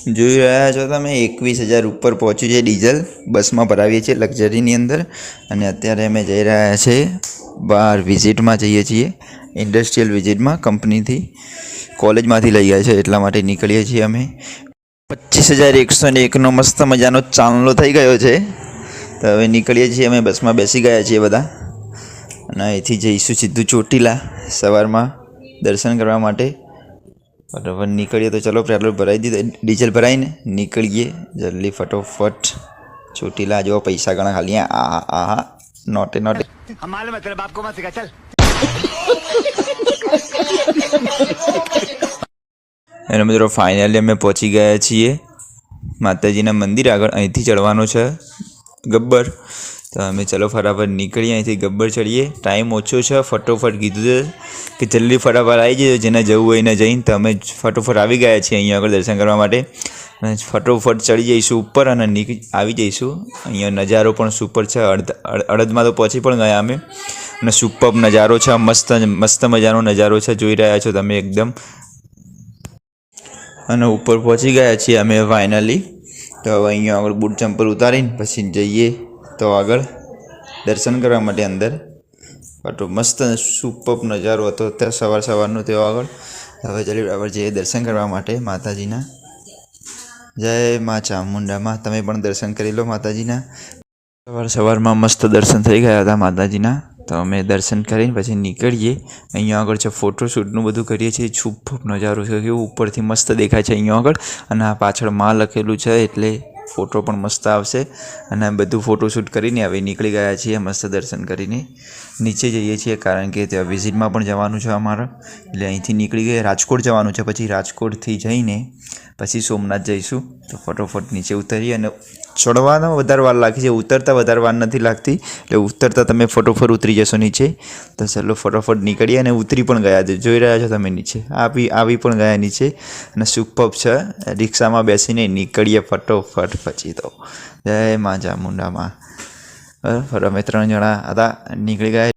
જોઈ રહ્યા છો તમે 21,000 ઉપર પહોંચ્યું છે ડીઝલ બસમાં ભરાવીએ છીએ લક્ઝરીની અંદર। અને અત્યારે અમે જઈ રહ્યા છે બહાર વિઝિટમાં જઈએ છીએ, ઇન્ડસ્ટ્રીયલ વિઝિટમાં કંપનીથી કોલેજમાંથી લઈ ગયા છે એટલા માટે નીકળીએ છીએ અમે। 25,101નો મસ્ત મજાનો ચાંદલો થઈ ગયો છે તો હવે નીકળીએ છીએ અમે। બસમાં બેસી ગયા છીએ બધા અને અહીંથી જઈશું સીધું ચોટીલા સવારમાં દર્શન કરવા માટે। फटाफट निकलिए तो चलो पेट्रोल भराई दी, डीजल भराई ने निकलिए जल्दी फटोफट। चोटीला जो पैसा गणा खाली आहा नोटे नोटे हमारे मतलब बाप को मत सिखा चल। एनो मित्रों फाइनली अमे पहुंची गया छीए माताजीना मंदिर आगळ। અહીંથી ચડવાનો છે ગબ્બર तो अमे चलो फटाफट निकलिए, અહીંથી गब्बर चढ़िए। टाइम ओछो છે, फटोफट कीधुं छे कि जल्दी फटाफट आई जाए, जेने जवुं होय ने जईने। तो अमे फटोफट आवी गया छीए अहींया आगळ दर्शन करवा माटे અને फटोफट चढ़ी जईशुं उपर અને આવી જઈશું। અહીંયા નજારો પણ સુપર છે। અડદમાં તો પહોંચી પણ ગયા અમે અને સુપર નજારો છે, મસ્ત મસ્ત મજાનો નજારો છે, જોઈ રહ્યા છો તમે એકદમ। અને ઉપર પહોંચી ગયા છીએ અમે ફાઇનલી। તો હવે અહીંયા આગળ બૂટ ચંપલ ઉતારીને પછી જઈએ तो आगळ दर्शन करवा माटे अंदर। तो मस्त सुपर नजारो हतो त्यारे सवार सवारनो त्यो आगळ। हवे चली बराबर जईए दर्शन करवा माटे माताजीना। जय मां चामुंडा मां, तमे पण दर्शन करी लो माताजीना। सवार सवारमां मस्त दर्शन थई गया हता माताजीना। तो अमे दर्शन करीने पछी निकळीए। अहींया आगळ छे फोटोशूटनुं बधुं करीए छीए। सुपर नजारो छे, केवुं उपरथी मस्त देखाय छे अहींया आगळ। अने आ पाछळ मां लखेलुं छे एटले फोटो पण मस्त आवशे। अने बधुं फोटोशूट करीने हवे निकળી ગયા છીએ मस्त दर्शन करीने नीचे जईए छीए, कारण के त्यां विजिटमां पण जवानुं छे अमारे। એટલે અહીંથી નીકળી ગયે રાજકોટ જવાનું છે, પછી રાજકોટથી જઈને પછી સોમનાથ જઈશું। તો ફટોફટ નીચે ઉતરીએ અને ચડવામાં વધારે વાર લાગે છે, ઉતરતા વધારે વાર નથી લાગતી। એટલે ઉતરતા તમે ફટોફટ ઉતરી જશો નીચે। તો ચલો ફટોફટ નીકળીએ અને ઉતરી પણ ગયા છે, જોઈ રહ્યા છો તમે નીચે આવી પણ ગયા નીચે। અને સુપર છે, રિક્ષામાં બેસીને નીકળીએ ફટોફટ પછી તો। જય મા ચામુંડા માં। બરાબર અમે 3 જણા હતા, નીકળી ગયા।